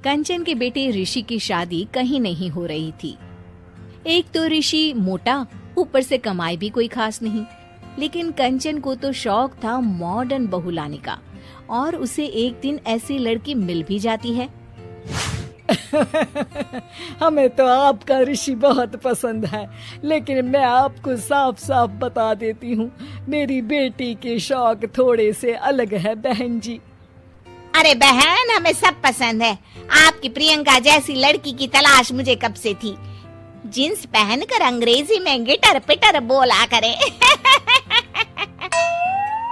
कंचन के बेटे ऋषि की शादी कहीं नहीं हो रही थी। एक तो ऋषि मोटा, ऊपर से कमाई भी कोई खास नहीं। लेकिन कंचन को तो शौक था मॉडर्न बहू लाने का, और उसे एक दिन ऐसी लड़की मिल भी जाती है। हमें तो आपका ऋषि बहुत पसंद है, लेकिन मैं आपको साफ साफ बता देती हूँ, मेरी बेटी के शौक थोड़े से अलग है बहन जी। अरे बहन, हमें सब पसंद है। आपकी प्रियंका जैसी लड़की की तलाश मुझे कब से थी। जींस पहनकर अंग्रेजी में गिटर पिटर बोला करे।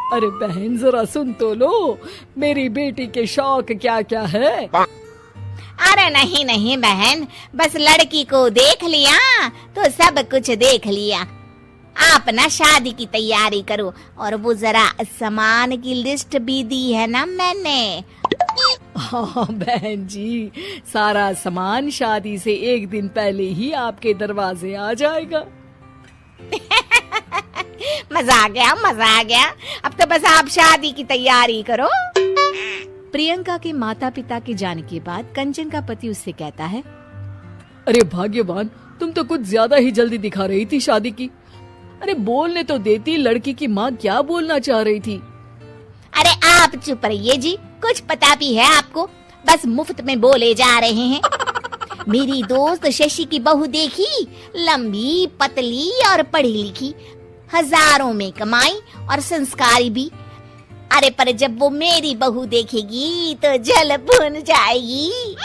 अरे बहन जरा सुन तो लो, मेरी बेटी के शौक क्या क्या है। अरे नहीं नहीं बहन, बस लड़की को देख लिया तो सब कुछ देख लिया। आप ना शादी की तैयारी करो, और वो जरा सामान की लिस्ट भी दी है ना मैंने। हाँ बहन जी, सारा सामान शादी से एक दिन पहले ही आपके दरवाजे आ जाएगा। मजा आ गया, मजा आ गया। अब तो बस आप शादी की तैयारी करो। प्रियंका के माता पिता के जाने के बाद कंचन का पति उससे कहता है, अरे भाग्यवान, तुम तो कुछ ज्यादा ही जल्दी दिखा रही थी शादी की। अरे बोलने तो देती, लड़की की माँ क्या बोलना चाह रही थी। अरे आप चुप रहिए जी, कुछ पता भी है आपको, बस मुफ्त में बोले जा रहे हैं। मेरी दोस्त शशि की बहू देखी, लंबी पतली और पढ़ी लिखी, हजारों में कमाई और संस्कारी भी। अरे पर जब वो मेरी बहू देखेगी तो जल भुन जाएगी।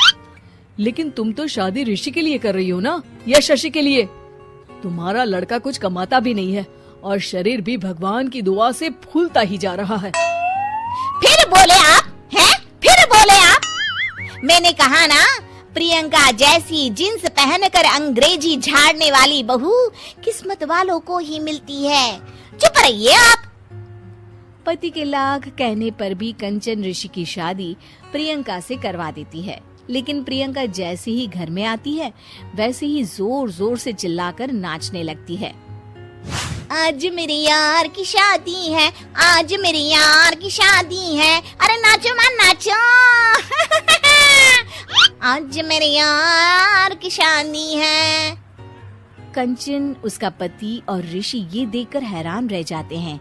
लेकिन तुम तो शादी ऋषि के लिए कर रही हो ना, या शशि के लिए? तुम्हारा लड़का कुछ कमाता भी नहीं है, और शरीर भी भगवान की दुआ से फूलता ही जा रहा है। फिर बोले आप हैं? फिर बोले आप? मैंने कहा ना, प्रियंका जैसी जींस पहनकर अंग्रेजी झाड़ने वाली बहू किस्मत वालों को ही मिलती है। चुप रहिए आप। पति के लाख कहने पर भी कंचन ऋषि की शादी प्रियंका से करवा देती है। लेकिन प्रियंका जैसे ही घर में आती है, वैसे ही जोर जोर से चिल्लाकर नाचने लगती है। आज मेरे यार की शादी है, आज मेरे यार की शादी है। अरे नाचो मां नाचो। आज मेरे यार की शादी है। कंचन, उसका पति और ऋषि ये देखकर हैरान रह जाते हैं।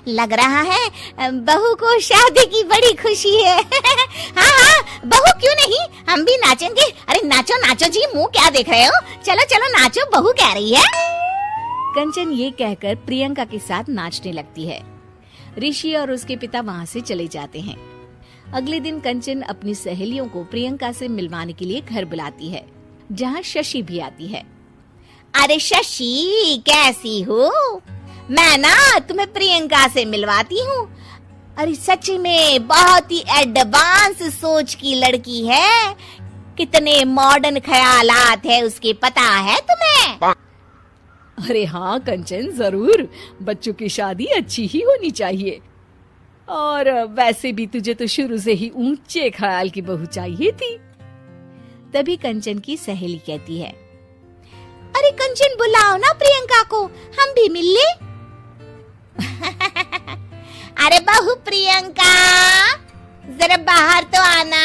लग रहा है बहू को शादी की बड़ी खुशी है। हाँ हाँ, बहू क्यों नहीं, हम भी नाचेंगे। अरे नाचो नाचो जी, मुंह क्या देख रहे हो, चलो चलो नाचो, बहू कह रही है। कंचन ये कहकर प्रियंका के साथ नाचने लगती है। ऋषि और उसके पिता वहाँ से चले जाते हैं। अगले दिन कंचन अपनी सहेलियों को प्रियंका से मिलवाने के लिए घर बुलाती है, जहाँ शशि भी आती है। अरे शशि, कैसी हो? मैं ना तुम्हें प्रियंका से मिलवाती हूँ। अरे सच में बहुत ही एडवांस सोच की लड़की है। कितने मॉडर्न ख्यालात है उसके, पता है तुम्हें? अरे हाँ कंचन, जरूर। बच्चों की शादी अच्छी ही होनी चाहिए, और वैसे भी तुझे तो शुरू से ही ऊंचे ख्याल की बहू चाहिए थी। तभी कंचन की सहेली कहती है, अरे कंचन बुलाओ ना प्रियंका को, हम भी मिल ले। अरे बहू प्रियंका, जरा बाहर तो आना।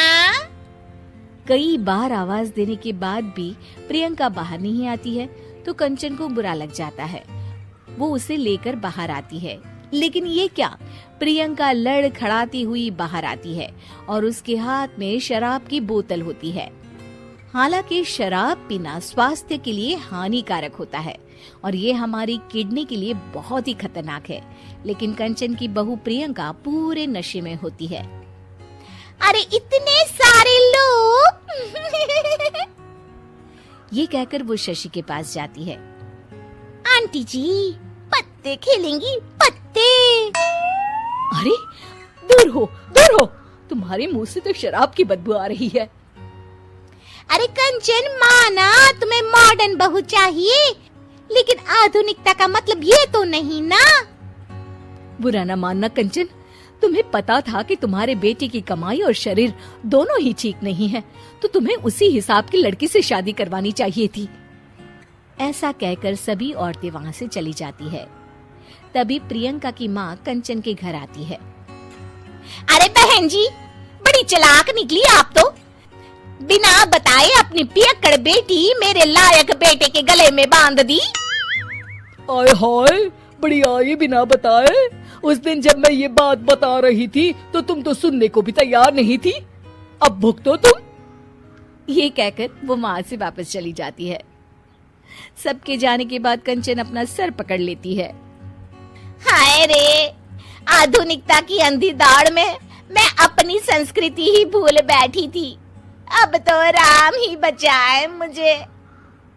कई बार आवाज देने के बाद भी प्रियंका बाहर नहीं आती है, तो कंचन को बुरा लग जाता है। वो उसे लेकर बाहर आती है, लेकिन ये क्या, प्रियंका लड़खड़ाती हुई बाहर आती है और उसके हाथ में शराब की बोतल होती है। हालांकि शराब पीना स्वास्थ्य के लिए हानिकारक होता है और ये हमारी किडनी के लिए बहुत ही खतरनाक है, लेकिन कंचन की बहू प्रियंका पूरे नशे में होती है। अरे इतने सारे लोग। ये कहकर वो शशि के पास जाती है। आंटी जी, पत्ते खेलेंगी, पत्ते। अरे दूर हो, दूर हो, तुम्हारे मुंह से तो शराब की बदबू आ रही है। अरे कंचन, माना तुम्हें मॉडर्न बहू चाहिए, लेकिन आधुनिकता का मतलब ये तो नहीं ना। बुरा न मानना कंचन, तुम्हें पता था कि तुम्हारे बेटे की कमाई और शरीर दोनों ही ठीक नहीं है, तो तुम्हें उसी हिसाब की लड़की से शादी करवानी चाहिए थी। ऐसा कहकर सभी औरतें वहाँ से चली जाती है। तभी प्रियंका की माँ कंचन के घर आती है। अरे बहन जी, बड़ी चालाक निकली आप तो। बिना बताए अपनी पियक्कड़ बेटी मेरे लायक बेटे के गले में बांध दी। आय हाय, बड़ी आई बिना बताए। उस दिन जब मैं ये बात बता रही थी तो तुम तो सुनने को भी तैयार नहीं थी। अब भुगतो तुम। ये कहकर वो वहां से वापस चली जाती है। सबके जाने के बाद कंचन अपना सर पकड़ लेती है। हाय रे, आधुनिकता की अंधी दौड़ में मैं अपनी संस्कृति ही भूल बैठी थी। अब तो राम ही बचाए मुझे।